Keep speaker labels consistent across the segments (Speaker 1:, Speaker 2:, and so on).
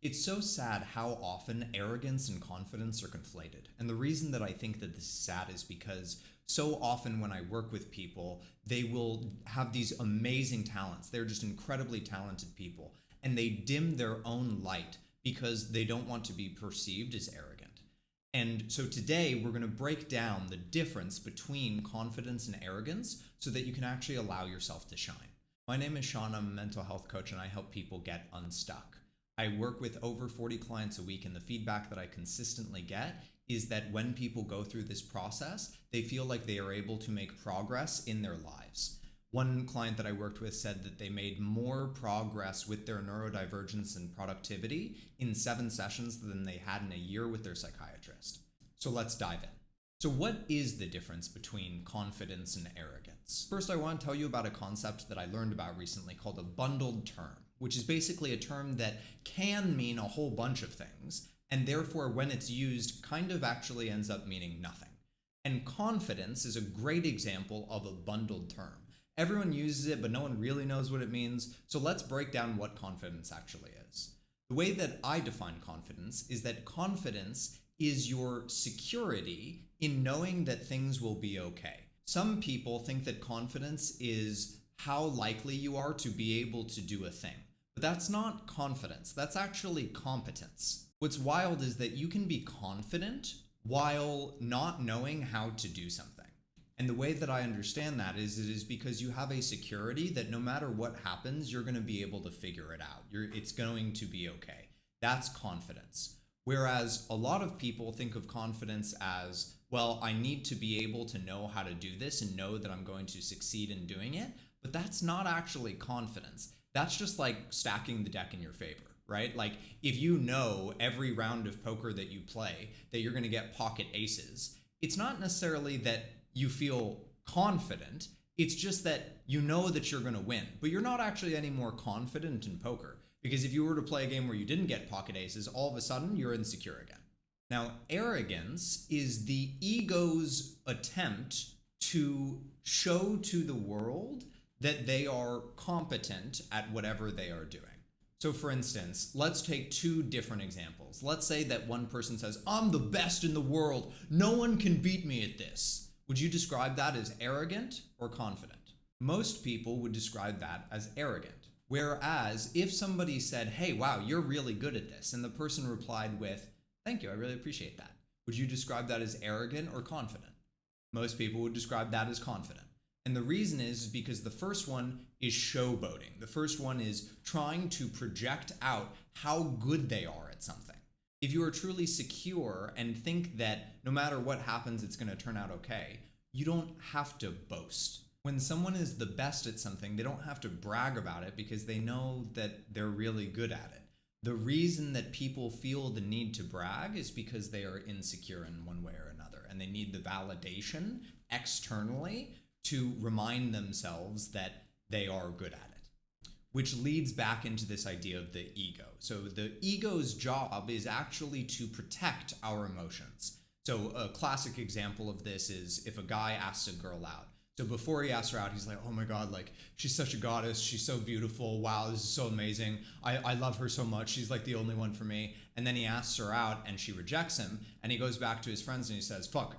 Speaker 1: It's so sad how often arrogance and confidence are conflated. And the reason that I think that this is sad is because so often when I work with people, they will have these amazing talents. They're just incredibly talented people, and they dim their own light because they don't want to be perceived as arrogant. And so today we're going to break down the difference between confidence and arrogance so that you can actually allow yourself to shine. My name is Sean. I'm a mental health coach, and I help people get unstuck. I work with over 40 clients a week, and the feedback that I consistently get is that when people go through this process, they feel like they are able to make progress in their lives. One client that I worked with said that they made more progress with their neurodivergence and productivity in 7 sessions than they had in a year with their psychiatrist. So let's dive in. So what is the difference between confidence and arrogance? First, I want to tell you about a concept that I learned about recently called a bundled term, which is basically a term that can mean a whole bunch of things, and therefore when it's used kind of actually ends up meaning nothing. And confidence is a great example of a bundled term. Everyone uses it, but no one really knows what it means, so let's break down what confidence actually is. The way that I define confidence is that confidence is your security in knowing that things will be okay. Some people think that confidence is how likely you are to be able to do a thing. But that's not confidence, that's actually competence. What's wild is that you can be confident while not knowing how to do something. And the way that I understand that is it is because you have a security that no matter what happens, you're going to be able to figure it out. It's going to be okay. That's confidence. Whereas a lot of people think of confidence as, well, I need to be able to know how to do this and know that I'm going to succeed in doing it. But that's not actually confidence. That's just like stacking the deck in your favor, right? Like if you know every round of poker that you play that you're going to get pocket aces, it's not necessarily that you feel confident. It's just that you know that you're going to win, but you're not actually any more confident in poker, because if you were to play a game where you didn't get pocket aces, all of a sudden you're insecure again. Now, arrogance is the ego's attempt to show to the world that they are competent at whatever they are doing. So for instance, let's take 2 different examples. Let's say that one person says, I'm the best in the world. No one can beat me at this. Would you describe that as arrogant or confident? Most people would describe that as arrogant. Whereas if somebody said, hey, wow, you're really good at this, and the person replied with, thank you, I really appreciate that, would you describe that as arrogant or confident? Most people would describe that as confident. And the reason is because the first one is showboating. The first one is trying to project out how good they are at something. If you are truly secure and think that no matter what happens, it's going to turn out okay, you don't have to boast. When someone is the best at something, they don't have to brag about it because they know that they're really good at it. The reason that people feel the need to brag is because they are insecure in one way or another, and they need the validation externally to remind themselves that they are good at it, which leads back into this idea of the ego. So the ego's job is actually to protect our emotions. So a classic example of this is if a guy asks a girl out. So before he asks her out, he's like, oh my God, like she's such a goddess. She's so beautiful. Wow, this is so amazing. I love her so much. She's like the only one for me. And then he asks her out and she rejects him. And he goes back to his friends and he says, fuck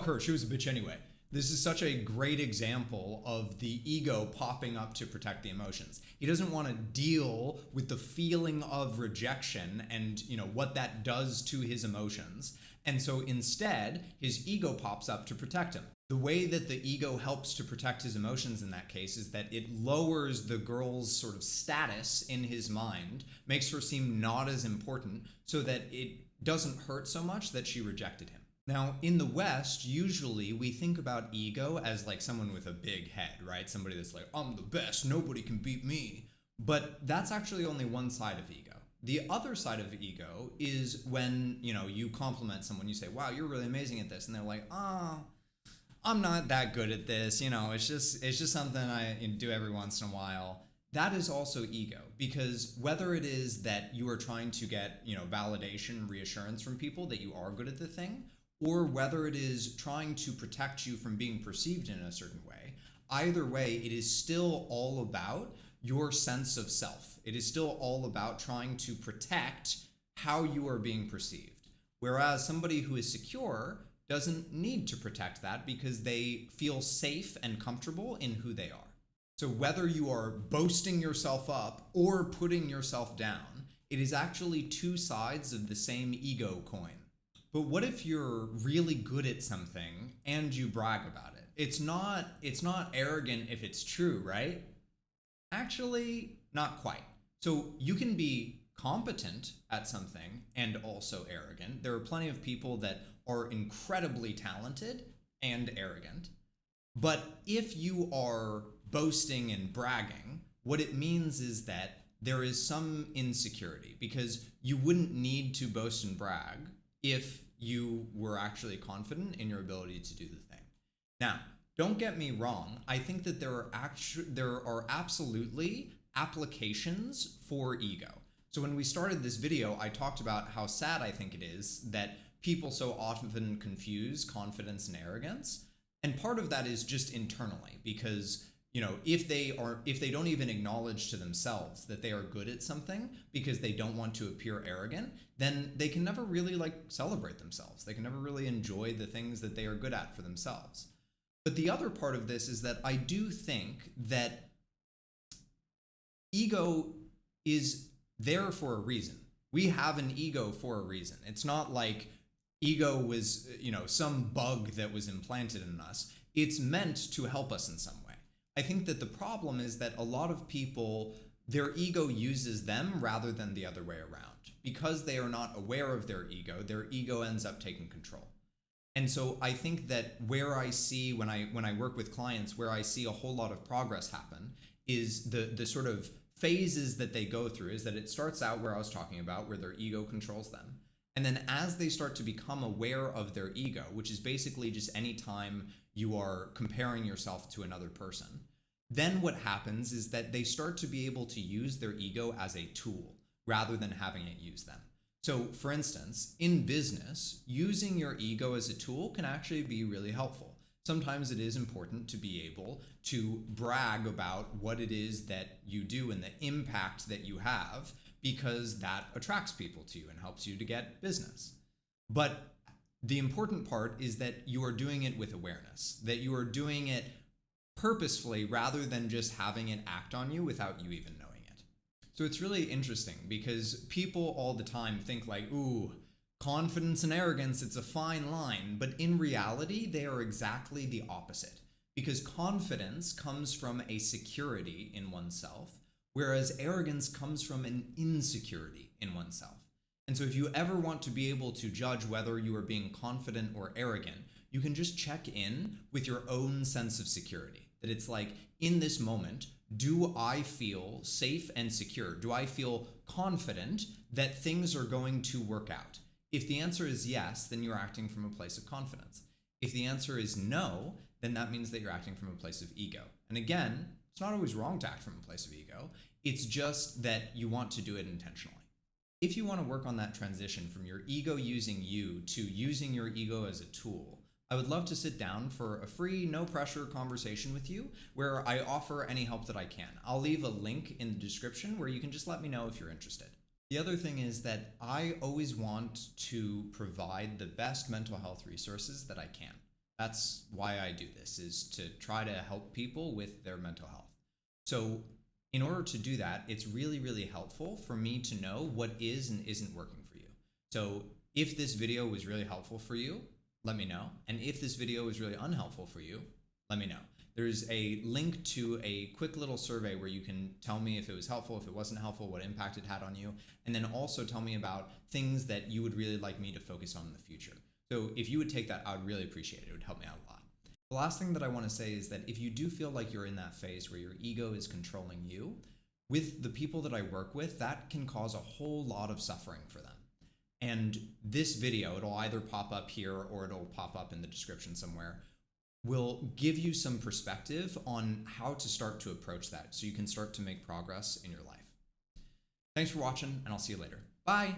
Speaker 1: her. She was a bitch anyway. This is such a great example of the ego popping up to protect the emotions. He doesn't want to deal with the feeling of rejection and, what that does to his emotions. And so instead, his ego pops up to protect him. The way that the ego helps to protect his emotions in that case is that it lowers the girl's sort of status in his mind, makes her seem not as important so that it doesn't hurt so much that she rejected him. Now, in the West, usually we think about ego as like someone with a big head, right? Somebody that's like, I'm the best, nobody can beat me. But that's actually only one side of ego. The other side of ego is when, you compliment someone, you say, wow, you're really amazing at this. And they're like, I'm not that good at this. It's just something I do every once in a while. That is also ego, because whether it is that you are trying to get, validation, reassurance from people that you are good at the thing, or whether it is trying to protect you from being perceived in a certain way, either way, it is still all about your sense of self. It is still all about trying to protect how you are being perceived. Whereas somebody who is secure doesn't need to protect that because they feel safe and comfortable in who they are. So whether you are boasting yourself up or putting yourself down, it is actually two sides of the same ego coin. But what if you're really good at something and you brag about it? It's not arrogant if it's true, right? Actually, not quite. So you can be competent at something and also arrogant. There are plenty of people that are incredibly talented and arrogant. But if you are boasting and bragging, what it means is that there is some insecurity, because you wouldn't need to boast and brag if you were actually confident in your ability to do the thing. Now, don't get me wrong. I think that there are absolutely applications for ego. So when we started this video, I talked about how sad I think it is that people so often confuse confidence and arrogance. And part of that is just internally, because if they don't even acknowledge to themselves that they are good at something because they don't want to appear arrogant, then they can never really celebrate themselves. They can never really enjoy the things that they are good at for themselves. But the other part of this is that I do think that ego is there for a reason. We have an ego for a reason. It's not like ego was, some bug that was implanted in us. It's meant to help us in some way. I think that the problem is that a lot of people, their ego uses them rather than the other way around. Because they are not aware of their ego ends up taking control. And so I think that where I see, when I work with clients, where I see a whole lot of progress happen is the sort of phases that they go through is that it starts out where I was talking about, where their ego controls them. And then as they start to become aware of their ego, which is basically just any time you are comparing yourself to another person, then what happens is that they start to be able to use their ego as a tool rather than having it use them. So for instance, in business, using your ego as a tool can actually be really helpful. Sometimes it is important to be able to brag about what it is that you do and the impact that you have, because that attracts people to you and helps you to get business. But the important part is that you are doing it with awareness, that you are doing it purposefully rather than just having it act on you without you even knowing it. So it's really interesting because people all the time think ooh, confidence and arrogance, it's a fine line. But in reality, they are exactly the opposite, because confidence comes from a security in oneself, whereas arrogance comes from an insecurity in oneself. And so if you ever want to be able to judge whether you are being confident or arrogant, you can just check in with your own sense of security. That it's in this moment, do I feel safe and secure? Do I feel confident that things are going to work out? If the answer is yes, then you're acting from a place of confidence. If the answer is no, then that means that you're acting from a place of ego. And again, it's not always wrong to act from a place of ego. It's just that you want to do it intentionally. If you want to work on that transition from your ego using you to using your ego as a tool, I would love to sit down for a free, no pressure conversation with you where I offer any help that I can. I'll leave a link in the description where you can just let me know if you're interested. The other thing is that I always want to provide the best mental health resources that I can. That's why I do this, is to try to help people with their mental health. So in order to do that, it's really, really helpful for me to know what is and isn't working for you. So if this video was really helpful for you, let me know. And if this video was really unhelpful for you, let me know. There's a link to a quick little survey where you can tell me if it was helpful, if it wasn't helpful, what impact it had on you, and then also tell me about things that you would really like me to focus on in the future. So if you would take that, I would really appreciate it. It would help me out a lot. The last thing that I want to say is that if you do feel like you're in that phase where your ego is controlling you, with the people that I work with, that can cause a whole lot of suffering for them. And this video, it'll either pop up here or it'll pop up in the description somewhere, will give you some perspective on how to start to approach that so you can start to make progress in your life. Thanks for watching, and I'll see you later. Bye.